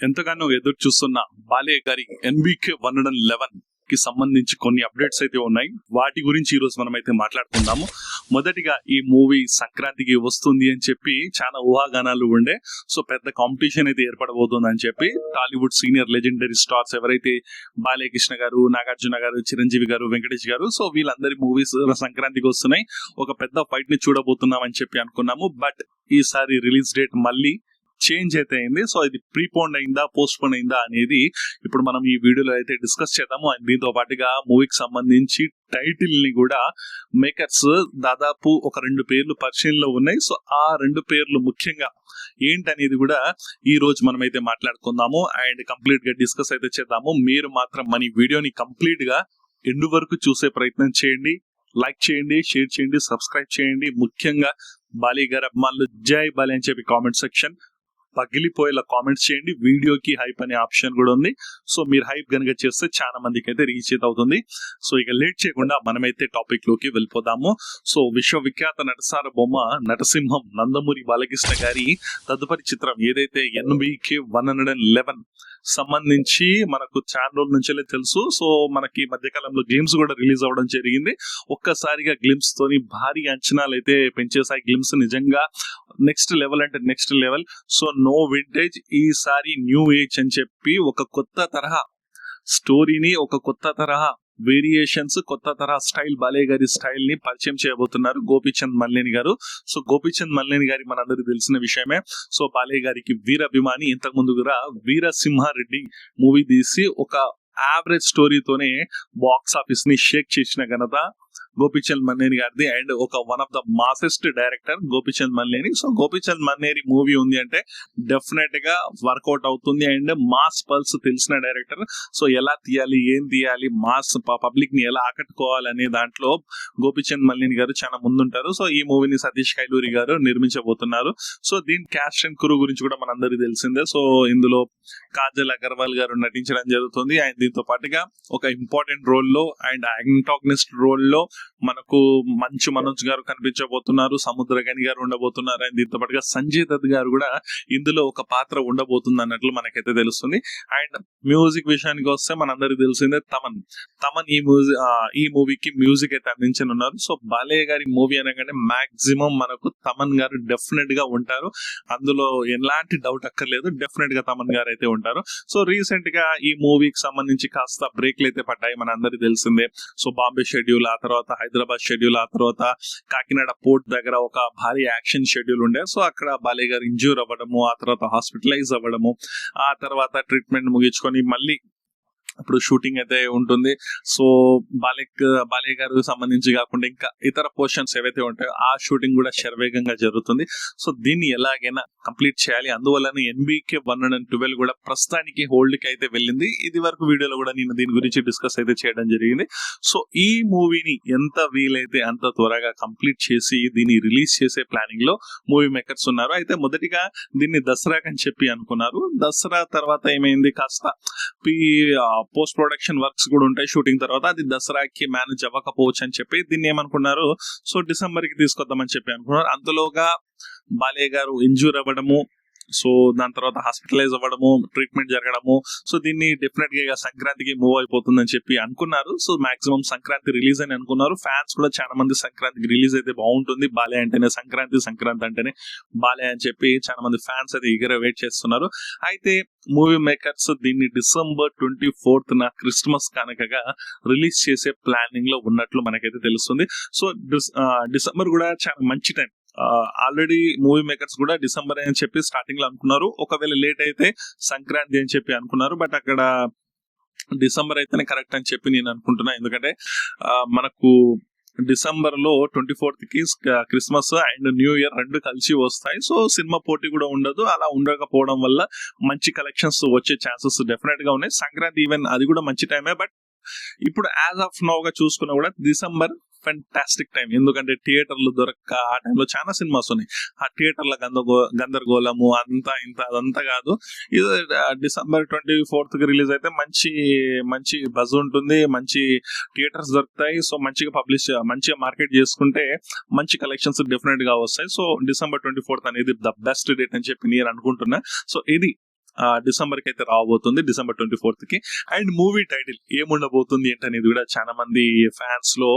ఎంతగానో ఎదురు చూస్తున్న బాలయ్య గారి ఎన్బికే 111 కి సంబంధించి కొన్ని అప్డేట్స్ అయితే ఉన్నాయి. వాటి గురించి ఈ రోజు మనం అయితే మాట్లాడుకుందాము. మొదటిగా ఈ మూవీ సంక్రాంతికి వస్తుంది అని చెప్పి చాలా ఊహాగానాలు ఉండే. సో పెద్ద కాంపిటీషన్ అయితే ఏర్పడబోతుంది అని చెప్పి టాలీవుడ్ సీనియర్ లెజెండరీ స్టార్స్ ఎవరైతే బాలయ్యకృష్ణ గారు, నాగార్జున గారు, చిరంజీవి గారు, వెంకటేష్ గారు, సో వీళ్ళందరి మూవీస్ సంక్రాంతికి వస్తున్నాయి. ఒక పెద్ద ఫైట్ ని చూడబోతున్నాం అని చెప్పి అనుకున్నాము. బట్ ఈసారి రిలీజ్ డేట్ మళ్ళీ చేంజ్ అయితే అయింది. సో ఇది ప్రీపోన్ అయిందా, పోస్ట్ పోన్ అయిందా అనేది ఇప్పుడు మనం ఈ వీడియోలో అయితే డిస్కస్ చేద్దాము. అండ్ దీంతో పాటుగా మూవీకి సంబంధించి టైటిల్ ని కూడా మేకర్స్ దాదాపు ఒక 2 పేర్లు పరిశీలనలో ఉన్నాయి. సో ఆ 2 పేర్లు ముఖ్యంగా ఏంటనేది కూడా ఈ రోజు మనం అయితే మాట్లాడుకుందాము అండ్ కంప్లీట్ గా డిస్కస్ అయితే చేద్దాము. మీరు మాత్రం మన వీడియోని కంప్లీట్ గా ఎండు వరకు చూసే ప్రయత్నం చేయండి. లైక్ చేయండి, షేర్ చేయండి, సబ్స్క్రైబ్ చేయండి. ముఖ్యంగా బాలయ్య గారి అభిమానులు జై బాలయ్య అని చెప్పి కామెంట్ సెక్షన్ పగిలిపోయేలా కామెంట్స్ చేయండి. వీడియోకి హైప్ అనే ఆప్షన్ కూడా ఉంది. సో మీరు హైప్ కనుక చేస్తే చాలా మందికి అయితే రీచ్ అయితే అవుతుంది. సో ఇక లేట్ చేయకుండా మనమైతే టాపిక్ లోకి వెళ్ళిపోదాము. సో విశ్వవిఖ్యాత నటసార బొమ్మ నటసింహం నందమూరి బాలకృష్ణ గారి తదుపరి చిత్రం ఏదైతే ఎన్బికే 111 సంబంధించి మనకు చాలా రోజుల నుంచే తెలుసు. సో మనకి మధ్యకాలంలో గ్లిమ్స్ కూడా రిలీజ్ అవ్వడం జరిగింది. ఒక్కసారిగా గ్లిమ్స్ తోని భారీ అంచనాలు అయితే పెంచేసాయి. గ్లిమ్స్ నిజంగా నెక్స్ట్ లెవెల్ అంటే next level. So no vintage, ఈసారి న్యూ ఏజ్ అని చెప్పి ఒక కొత్త తరహా స్టోరీని, ఒక కొత్త తరహా వేరియేషన్స్, కొత్త తరహా స్టైల్, బాలయ్య గారి స్టైల్ ని పరిచయం చేయబోతున్నారు గోపీచంద్ మల్లేని గారు. సో గోపీచంద్ మల్లేని గారి మనందరికి తెలిసిన విషయమే. సో బాలయ్య గారికి వీర అభిమాని. ఇంతకు ముందు కూడా వీరసింహారెడ్డి మూవీ తీసి ఒక యావరేజ్ స్టోరీతోనే బాక్స్ ఆఫీస్ ని షేక్ చేసిన ఘనత గోపీచంద్ మల్లేని గారిది. అండ్ ఒక one of the massiest director Gopichand Malineni. So Gopichand Malineni movie ఉంది అంటే డెఫినెట్ గా వర్కౌట్ అవుతుంది. అండ్ మాస్ పల్స్ తెలిసిన డైరెక్టర్. సో ఎలా తీయాలి, ఏం తీయాలి, మాస్ పబ్లిక్ ని ఎలా ఆకట్టుకోవాలి అనే దాంట్లో గోపీచంద్ మల్లేని గారు చాలా ముందుంటారు. సో ఈ మూవీని సతీష్ కైలూరి గారు నిర్మించబోతున్నారు. సో దీని క్యాస్ట్ అండ్ క్రూ గురించి కూడా మనందరికీ తెలిసిందే. సో ఇందులో కాజల్ అగర్వాల్ గారు నటించడం జరుగుతుంది. అండ్ దీంతో పాటుగా ఒక ఇంపార్టెంట్ రోల్ లో అండ్ యాంటాగనిస్ట్ రోల్ లో మనకు మంచు మనోజ్ గారు కనిపించబోతున్నారు, సముద్రగని గారు ఉండబోతున్నారు. అండ్ దీంతో పాటుగా సంజయ్ దత్ గారు కూడా ఇందులో ఒక పాత్ర ఉండబోతుంది అన్నట్లు మనకైతే తెలుస్తుంది. అండ్ మ్యూజిక్ విషయానికి వస్తే మనందరికి తెలిసిందే తమన్ ఈ మూవీకి మ్యూజిక్ అయితే అందించనున్నారు. సో బాలయ్య గారి మూవీ అనగానే మాక్సిమం మనకు తమన్ గారు డెఫినెట్ గా ఉంటారు. అందులో ఎలాంటి డౌట్ అక్కర్లేదు, డెఫినెట్ గా తమన్ గారు అయితే ఉంటారు. సో రీసెంట్ గా ఈ మూవీకి సంబంధించి కాస్త బ్రేక్లు అయితే పడ్డాయి, మనందరికి తెలిసిందే. సో బాంబే షెడ్యూల్, ఆ తర్వాత హైదరాబాద్ షెడ్యూల్, ఆ తర్వాత కాకినాడ పోర్ట్ దగ్గర ఒక భారీ యాక్షన్ షెడ్యూల్ ఉండే. సో అక్కడ బాలయ్య గారు ఇంజ్యూర్ అవ్వడము, ఆ తర్వాత హాస్పిటలైజ్ అవ్వడము, ఆ తర్వాత ట్రీట్మెంట్ ముగించుకొని మళ్ళీ ఇప్పుడు షూటింగ్ అయితే ఉంటుంది. సో బాలయ్య గారికి సంబంధించి కాకుండా ఇంకా ఇతర పోర్షన్స్ ఏవైతే ఉంటాయో ఆ షూటింగ్ కూడా శరవేగంగా జరుగుతుంది. సో దీన్ని ఎలాగైనా కంప్లీట్ చేయాలి. అందువల్ల ఎన్బికే 112 కూడా ప్రస్తుతానికి హోల్డ్ కి అయితే వెళ్ళింది. ఇది వరకు వీడియోలో కూడా నేను దీని గురించి డిస్కస్ అయితే చేయడం జరిగింది. సో ఈ మూవీని ఎంత వీలైతే అంత త్వరగా కంప్లీట్ చేసి దీన్ని రిలీజ్ చేసే ప్లానింగ్ లో మూవీ మేకర్స్ ఉన్నారు. అయితే మొదటిగా దీన్ని దసరాకి అని చెప్పి అనుకున్నారు. దసరా తర్వాత ఏమైంది, కాస్త పోస్ట్ ప్రొడక్షన్ వర్క్స్ కూడా ఉంటాయి షూటింగ్ తర్వాత. అది దసరాకి మేనేజ్ అవ్వకపోవచ్చు అని చెప్పి దీన్ని ఏమనుకున్నారు, సో డిసెంబర్ కి తీసుకొద్దామని చెప్పి అనుకున్నారు. అంతలోగా బాలయ్య గారు ఇంజూర్ అవ్వడము, సో దాని తర్వాత హాస్పిటలైజ్ అవ్వడము, ట్రీట్మెంట్ జరగడము. సో దీన్ని డెఫినెట్ గా సంక్రాంతికి మూవ్ అయిపోతుందని చెప్పి అనుకున్నారు. సో మాక్సిమం సంక్రాంతి రిలీజ్ అని అనుకున్నారు. ఫ్యాన్స్ కూడా చాలా మంది సంక్రాంతికి రిలీజ్ అయితే బాగుంటుంది, బాలయ్య అంటేనే సంక్రాంతి, సంక్రాంతి అంటేనే బాలయ్య అని చెప్పి చాలా మంది ఫ్యాన్స్ అయితే ఈగర్ వెయిట్ చేస్తున్నారు. అయితే మూవీ మేకర్స్ దీన్ని December 24th క్రిస్మస్ కనుకగా రిలీజ్ చేసే ప్లానింగ్ లో ఉన్నట్లు మనకైతే తెలుస్తుంది. సో డిసెంబర్ కూడా చాలా మంచి టైం. ఆల్రెడీ మూవీ మేకర్స్ కూడా డిసెంబర్ అని చెప్పి స్టార్టింగ్ లో అనుకున్నారు. ఒకవేళ లేట్ అయితే సంక్రాంతి అని చెప్పి అనుకున్నారు. బట్ అక్కడ డిసెంబర్ అయితేనే కరెక్ట్ అని చెప్పి నేను అనుకుంటున్నా. ఎందుకంటే మనకు డిసెంబర్ లో 24th కి క్రిస్మస్ అండ్ న్యూ ఇయర్ 2 కలిసి వస్తాయి. సో సినిమా పోటీ కూడా ఉండదు. అలా ఉండకపోవడం వల్ల మంచి కలెక్షన్స్ వచ్చే ఛాన్సెస్ డెఫినెట్ గా ఉన్నాయి. సంక్రాంతి ఈవెన్ అది కూడా మంచి టైమే. బట్ ఇప్పుడు యాజ్ ఆఫ్ నౌ గా చూసుకున్నా కూడా డిసెంబర్ ఫెంటాస్టిక్ టైం. ఎందుకంటే థియేటర్లు దొరక్క ఆ టైంలో చాలా సినిమాస్ ఉన్నాయి. ఆ థియేటర్ల గందరగోళము అంతా ఇంత అదంతా కాదు. ఇది December 24th కి రిలీజ్ అయితే మంచి బజ్ ఉంటుంది, మంచి థియేటర్స్ దొరుకుతాయి. సో మంచిగా మార్కెట్ చేసుకుంటే మంచి కలెక్షన్స్ డెఫినెట్ గా వస్తాయి. సో December 24th అనేది ద బెస్ట్ డేట్ అని చెప్పి నేను అనుకుంటున్నా. సో ఇది డిసెంబర్ కి అయితే రాబోతుంది, December 24th కి. అండ్ మూవీ టైటిల్ ఏముండబోతుంది ఏంటనేది కూడా చాలా మంది ఫ్యాన్స్ లో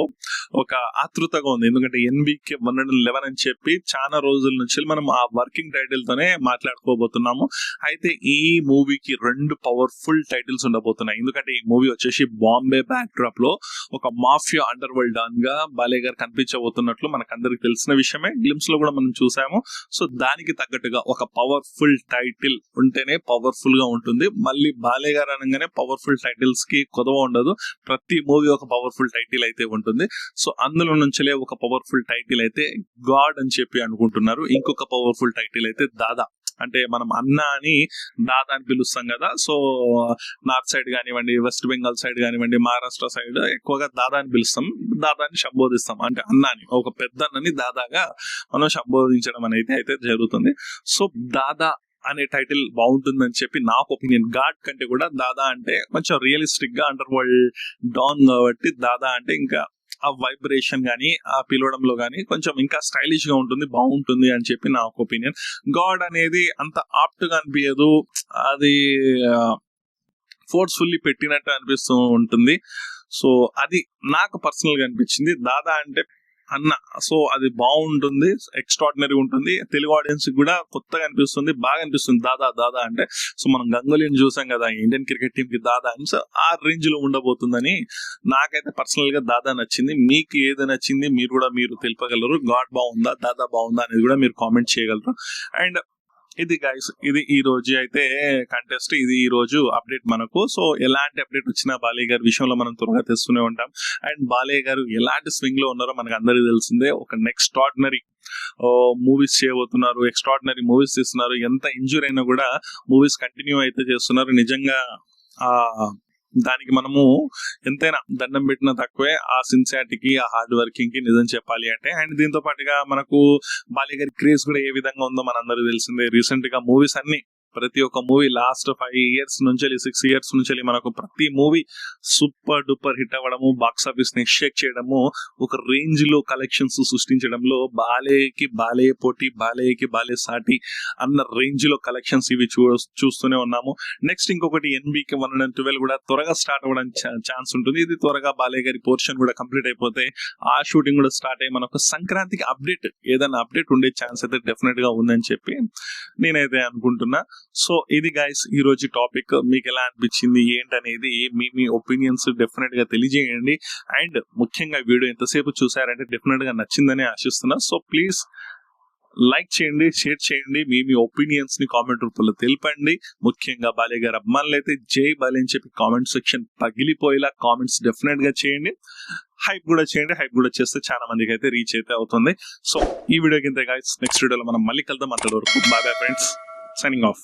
ఒక ఆతృతగా ఉంది. ఎందుకంటే NBK 111 అని చెప్పి చాలా రోజుల నుంచి మనం ఆ వర్కింగ్ టైటిల్ తోనే మాట్లాడుకోబోతున్నాము. అయితే ఈ మూవీకి 2 పవర్ఫుల్ టైటిల్స్ ఉండబోతున్నాయి. ఎందుకంటే ఈ మూవీ వచ్చేసి బాంబే బ్యాక్ డ్రాప్ లో ఒక మాఫియా అండర్ వరల్డ్ డాన్ గా బాలయ్య గారు కనిపించబోతున్నట్లు మనకు అందరికి తెలిసిన విషయమే, గ్లిమ్స్ లో కూడా మనం చూసాము. సో దానికి తగ్గట్టుగా ఒక పవర్ఫుల్ టైటిల్ ఉంటేనే పవర్ఫుల్ గా ఉంటుంది. మళ్ళీ బాలయ్య గారు అనగానే పవర్ఫుల్ టైటిల్స్ కి కొదవ ఉండదు, ప్రతి మూవీ ఒక పవర్ఫుల్ టైటిల్ అయితే ఉంటుంది. సో అందులో నుంచిలే ఒక పవర్ఫుల్ టైటిల్ అయితే గాడ్ అని చెప్పి అనుకుంటున్నారు. ఇంకొక పవర్ఫుల్ టైటిల్ అయితే దాదా, అంటే మనం అన్న అని దాదా అని పిలుస్తాం కదా. సో నార్త్ సైడ్ కానివ్వండి, వెస్ట్ బెంగాల్ సైడ్ కానివ్వండి, మహారాష్ట్ర సైడ్ ఎక్కువగా దాదా అని పిలుస్తాం, దాదాని సంబోధిస్తాం. అంటే అన్న అని, ఒక పెద్ద అన్నని దాదాగా మనం సంబోధించడం అనేది అయితే జరుగుతుంది. సో దాదా అనే టైటిల్ బాగుంటుందని చెప్పి నాకు ఒపీనియన్. గాడ్ కంటే కూడా దాదా అంటే కొంచెం రియలిస్టిక్ గా అండర్ వరల్డ్ డాన్ కాబట్టి దాదా అంటే ఇంకా ఆ వైబ్రేషన్ గానీ ఆ పిలవడంలో గానీ కొంచెం ఇంకా స్టైలిష్ గా ఉంటుంది, బాగుంటుంది అని చెప్పి నా ఒక ఒపీనియన్. గాడ్ అనేది అంత ఆప్ట్ గా అనిపించదు, అది ఫోర్స్ఫుల్లీ పెట్టినట్టు అనిపిస్తూ ఉంటుంది. సో అది నాకు పర్సనల్ గా అనిపించింది. దాదా అంటే అన్న, సో అది బాగుంటుంది, ఎక్స్ట్రాడినరీ ఉంటుంది, తెలుగు ఆడియన్స్ కూడా కొత్తగా అనిపిస్తుంది, బాగా అనిపిస్తుంది దాదా దాదా అంటే. సో మనం గంగూలీని చూసాం కదా ఇండియన్ క్రికెట్ టీమ్ కి దాదా అని, సో ఆ రేంజ్ లో ఉండబోతుందని నాకైతే పర్సనల్ గా దాదా నచ్చింది. మీకు ఏది నచ్చింది మీరు తెలుపగలరు. గాడ్ బాగుందా దాదా బాగుందా అనేది కూడా మీరు కామెంట్ చేయగలరు. అండ్ ఇది గైస్, ఇది ఈ రోజు అయితే కంటెస్ట్, ఇది ఈ రోజు అప్డేట్ మనకు. సో ఎలాంటి అప్డేట్ వచ్చినా బాలయ్య గారి విషయంలో మనం త్వరగా తెస్తూనే ఉంటాం. అండ్ బాలయ్య గారు ఎలాంటి స్వింగ్ లో ఉన్నారో మనకు అందరికీ తెలిసిందే. ఒక ఎక్స్ట్రాడినరీ మూవీస్ చేయబోతున్నారు, ఎక్స్ట్రాడినరీ మూవీస్ తీస్తున్నారు. ఎంత ఇంజూర్ అయినా కూడా మూవీస్ కంటిన్యూ అయితే చేస్తున్నారు. నిజంగా ఆ దానికి మనము ఎంతైనా దండం పెట్టినా తక్కువే, ఆ సిన్సియారిటీకి, ఆ హార్డ్ వర్కింగ్ కి నిజం చెప్పాలి అంటే. అండ్ దీంతో పాటుగా మనకు బాలయ్య గారి క్రేజ్ కూడా ఏ విధంగా ఉందో మనందరికీ తెలిసిందే. రీసెంట్ గా మూవీస్ అన్ని, ప్రతి ఒక్క మూవీ లాస్ట్ 5 years నుంచి 6 years నుంచి మనకు ప్రతి మూవీ సూపర్ డూపర్ హిట్ అవ్వడము, బాక్స్ ఆఫీస్ ని షేక్ చేయడము, ఒక రేంజ్ లో కలెక్షన్స్ సృష్టించడంలో బాలయ్య పోటీ, బాలయ్యకి బాలయ్య సాటి అన్న రేంజ్ లో కలెక్షన్స్ ఇవి చూస్తూనే ఉన్నాము. నెక్స్ట్ ఇంకొకటి NBK 112 కూడా త్వరగా స్టార్ట్ అవ్వడానికి ఛాన్స్ ఉంటుంది. ఇది త్వరగా బాలయ్య గారి పోర్షన్ కూడా కంప్లీట్ అయిపోతే ఆ షూటింగ్ కూడా స్టార్ట్ అయ్యి మనకు సంక్రాంతికి ఏదైనా అప్డేట్ ఉండే ఛాన్స్ అయితే డెఫినెట్ గా ఉందని చెప్పి నేనైతే అనుకుంటున్నా. సో ఇది గైస్ ఈ రోజు టాపిక్. మీకు ఎలా అనిపించింది ఏంటనేది మీ ఒపీనియన్స్ డెఫినెట్ గా తెలియజేయండి. అండ్ ముఖ్యంగా వీడియో ఎంతసేపు చూసారంటే డెఫినెట్ గా నచ్చిందని ఆశిస్తున్నా. సో ప్లీజ్ లైక్ చేయండి, షేర్ చేయండి, మీ ఒపీనియన్స్ ని కామెంట్ రూపంలో తెలపండి. ముఖ్యంగా బాలయ్య గారు అభిమానులు అయితే జై బాలయ్య అని చెప్పి కామెంట్ సెక్షన్ పగిలిపోయేలా కామెంట్స్ డెఫినెట్ గా చేయండి. హైప్ కూడా చేయండి, హైప్ కూడా చేస్తే చాలా మందికి అయితే రీచ్ అయితే అవుతుంది. సో ఈ వీడియోకి ఇంతే గైస్, నెక్స్ట్ వీడియోలో మనం మళ్ళీ కలుద్దాం. అంతవరకు bye bye friends, signing of.